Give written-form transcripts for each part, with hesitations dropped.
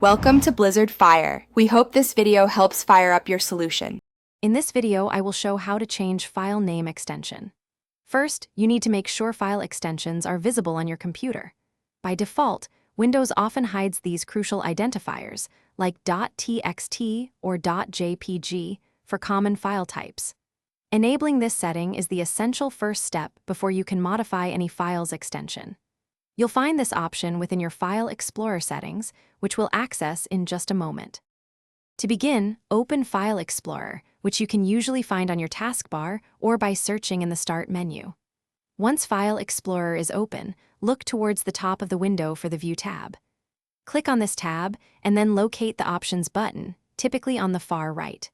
Welcome to Blizzard Fire. We hope this video helps fire up your solution. In this video, I will show how to change file name extension. First, you need to make sure file extensions are visible on your computer. By default, Windows often hides these crucial identifiers, like .txt or .jpg, for common file types. Enabling this setting is the essential first step before you can modify any file's extension. You'll find this option within your File Explorer settings, which we'll access in just a moment. To begin, open File Explorer, which you can usually find on your taskbar or by searching in the Start menu. Once File Explorer is open, look towards the top of the window for the View tab. Click on this tab and then locate the Options button, typically on the far right.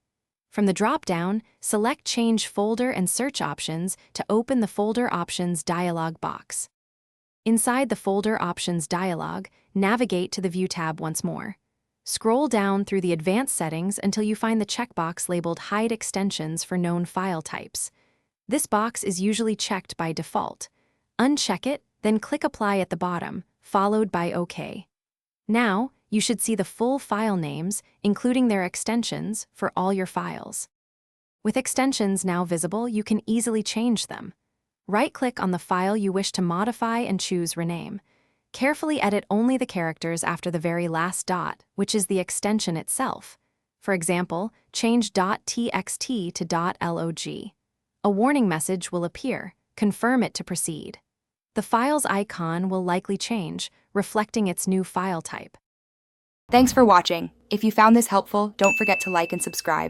From the drop-down, select Change Folder and Search Options to open the Folder Options dialog box. Inside the Folder Options dialog, navigate to the View tab once more. Scroll down through the Advanced settings until you find the checkbox labeled Hide Extensions for known file types. This box is usually checked by default. Uncheck it, then click Apply at the bottom, followed by OK. Now, you should see the full file names, including their extensions, for all your files. With extensions now visible, you can easily change them. Right-click on the file you wish to modify and choose Rename. Carefully edit only the characters after the very last dot, which is the extension itself. For example, change .txt to .log. A warning message will appear. Confirm it to proceed. The file's icon will likely change, reflecting its new file type. Thanks for watching. If you found this helpful, don't forget to like and subscribe.